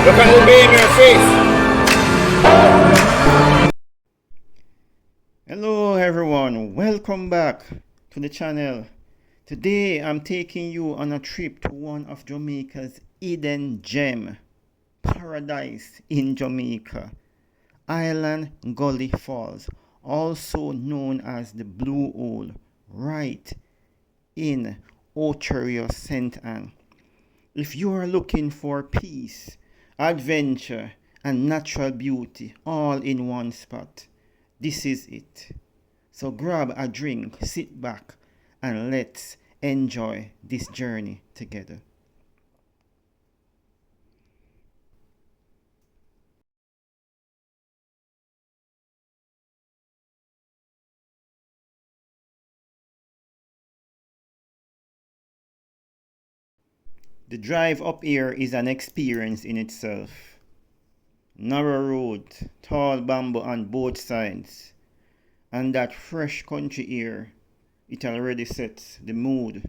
Look at the bay in your face. Hello everyone, welcome back to the channel. Today I'm taking you on a trip to one of Jamaica's hidden gem, paradise in Jamaica, Island Gully Falls, also known as the Blue Hole, right in Ocho Rios, St. Anne. If you are looking for peace, adventure, and natural beauty all in one spot, this is it. So grab a drink, sit back, and let's enjoy this journey together. The drive up here is an experience in itself. Narrow road, tall bamboo on both sides, and that fresh country air, it already sets the mood.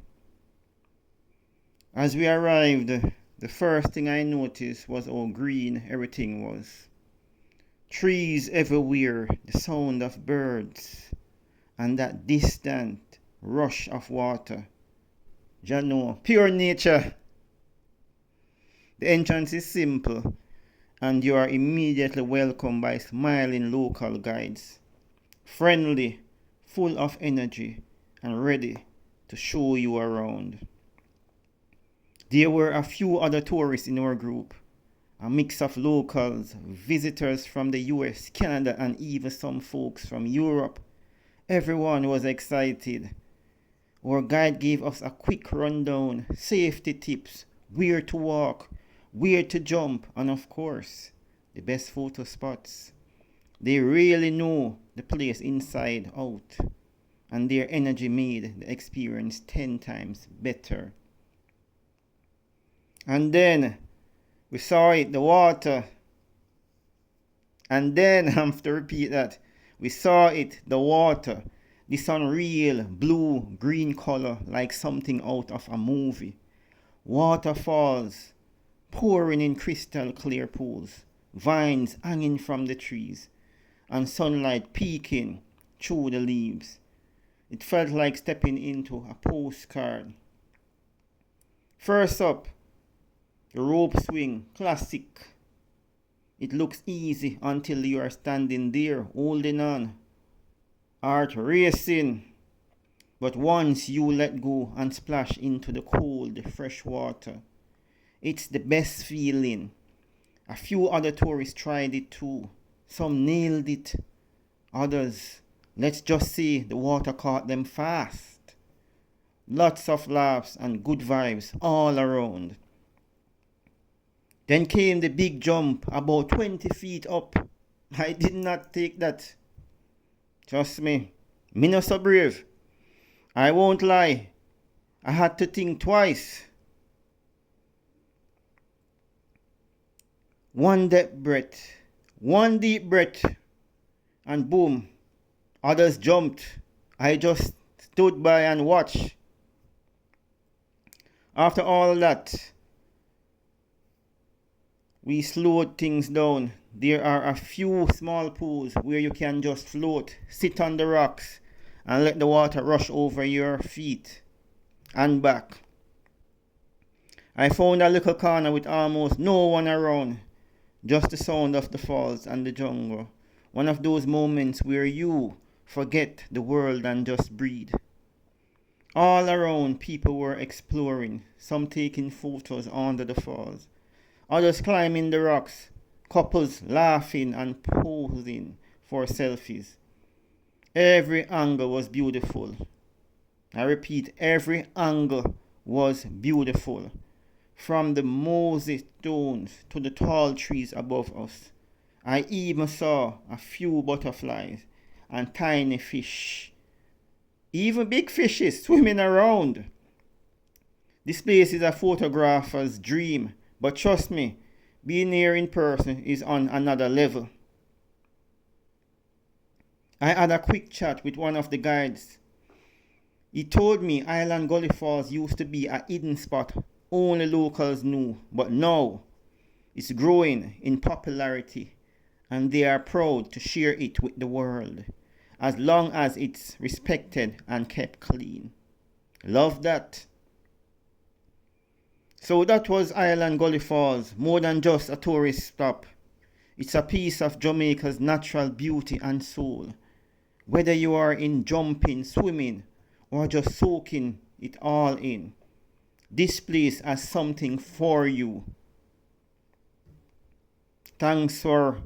As we arrived, the first thing I noticed was how green everything was. Trees everywhere, the sound of birds, and that distant rush of water. Jano, pure nature. The entrance is simple, and you are immediately welcomed by smiling local guides, friendly, full of energy, and ready to show you around. There were a few other tourists in our group, a mix of locals, visitors from the US, Canada, and even some folks from Europe. Everyone was excited. Our guide gave us a quick rundown, safety tips, where to walk, where to jump, and of course, the best photo spots. They really know the place inside out, and their energy made the experience 10 times better. And then we saw it, the water. And then, I have to repeat that, we saw it, the water. This unreal blue green color like something out of a movie. Waterfalls pouring in crystal clear pools, vines hanging from the trees, and sunlight peeking through the leaves. It felt like stepping into a postcard. First up, the rope swing, classic. It looks easy until you are standing there holding on, heart racing. But once you let go and splash into the cold, fresh water, it's the best feeling. A few other tourists tried it too. Some nailed it. Others, let's just say the water caught them fast. Lots of laughs and good vibes all around. Then came the big jump, about 20 feet up. I did not take that. Trust me, me not so brave. I won't lie. I had to think twice. One deep breath, and boom, others jumped. I just stood by and watched. After all that, we slowed things down. There are a few small pools where you can just float, sit on the rocks, and let the water rush over your feet and back. I found a little corner with almost no one around, just the sound of the falls and the jungle. One of those moments where you forget the world and just breathe. All around, people were exploring, some taking photos under the falls, others climbing the rocks, couples laughing and posing for selfies. Every angle was beautiful. I repeat, every angle was beautiful. From the mossy stones to the tall trees above us. I even saw a few butterflies and tiny fish. Even big fishes swimming around. This place is a photographer's dream, but trust me, being here in person is on another level. I had a quick chat with one of the guides. He told me Island Gully Falls used to be a hidden spot only locals knew, but now It's growing in popularity, and they are proud to share it with the world as long as it's respected and kept clean. Love that. So that was Island Gully Falls, more than just a tourist stop. It's a piece of Jamaica's natural beauty and soul. Whether you are in jumping, swimming, or just soaking it all in, this place has something for you. Thanks for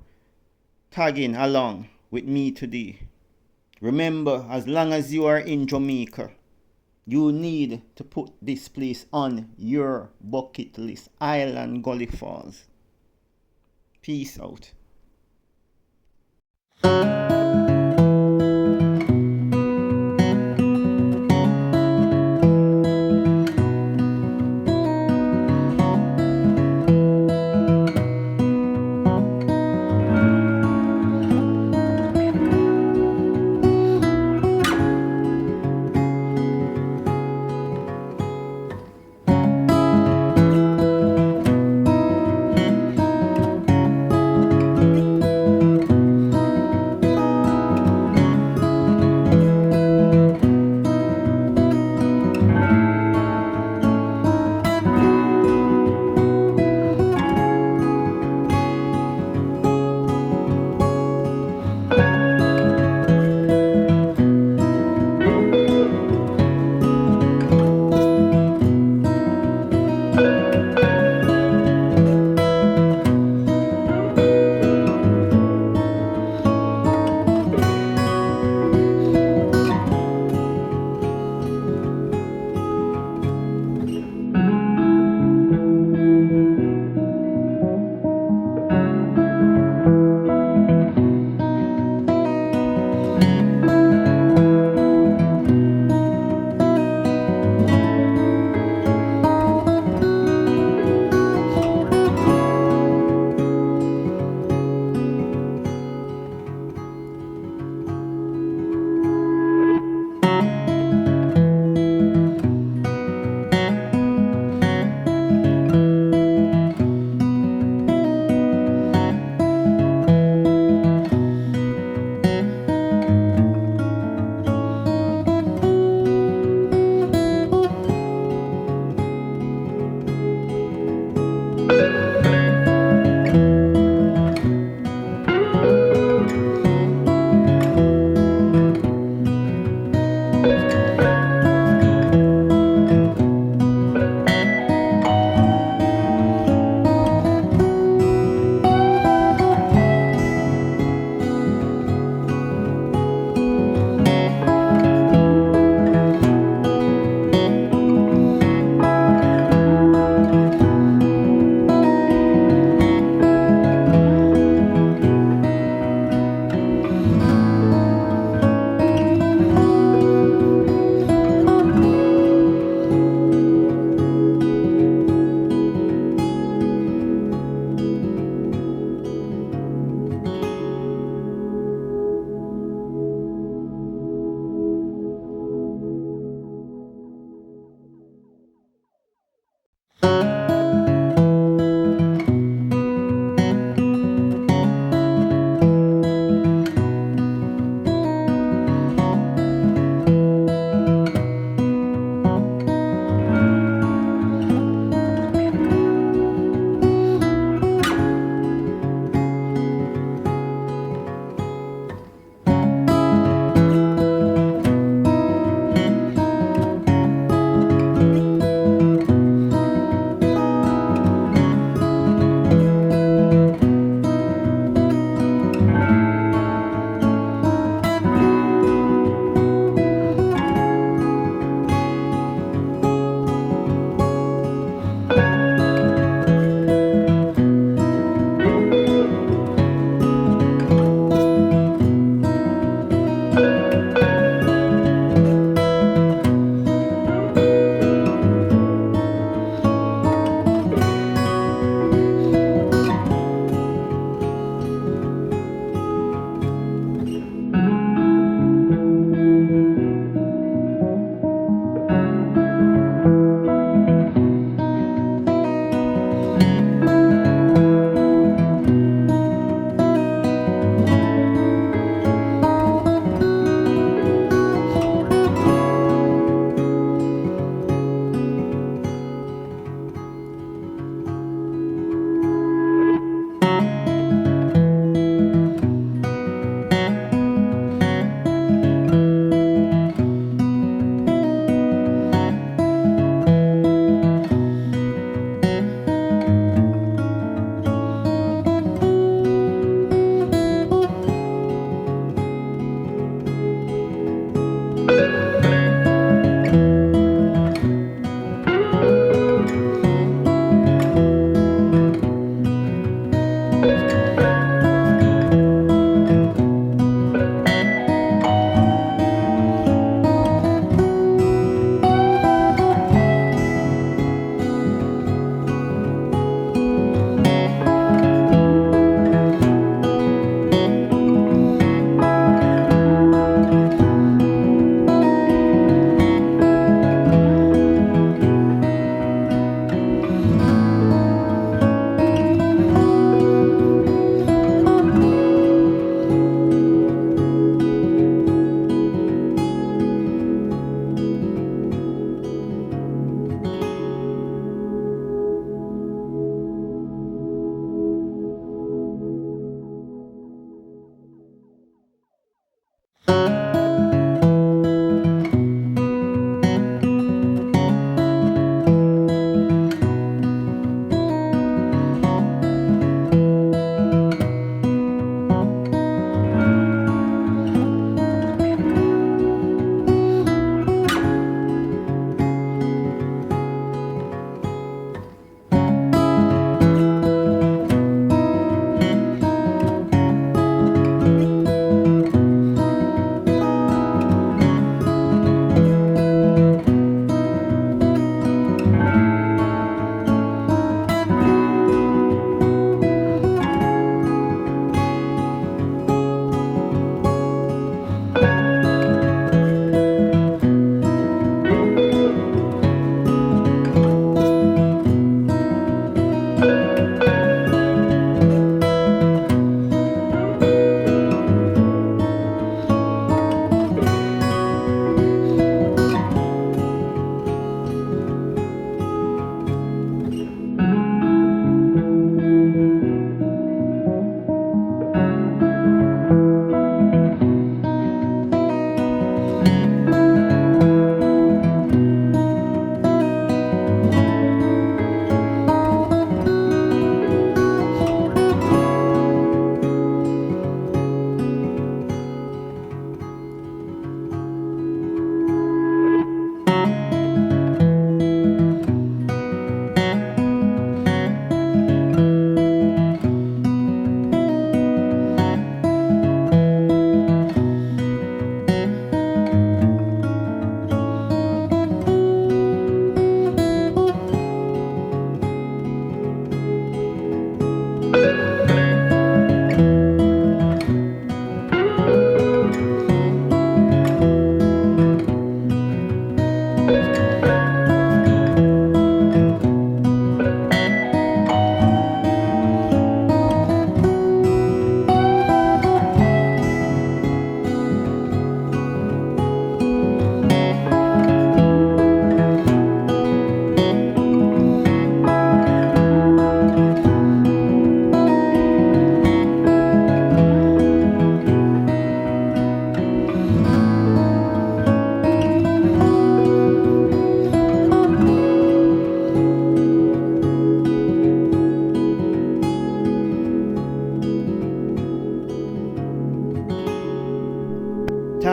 tagging along with me today. Remember, as long as you are in Jamaica, you need to put this place on your bucket list. Island Gully Falls. Peace out.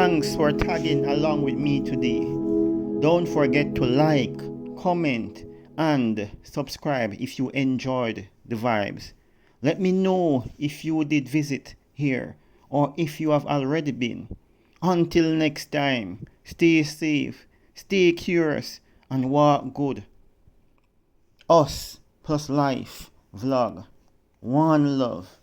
Thanks for tagging along with me today. Don't forget to like, comment, and subscribe if you enjoyed the vibes. Let me know if you did visit here or if you have already been. Until next time, stay safe, stay curious, and walk good. Us plus life vlog. One love.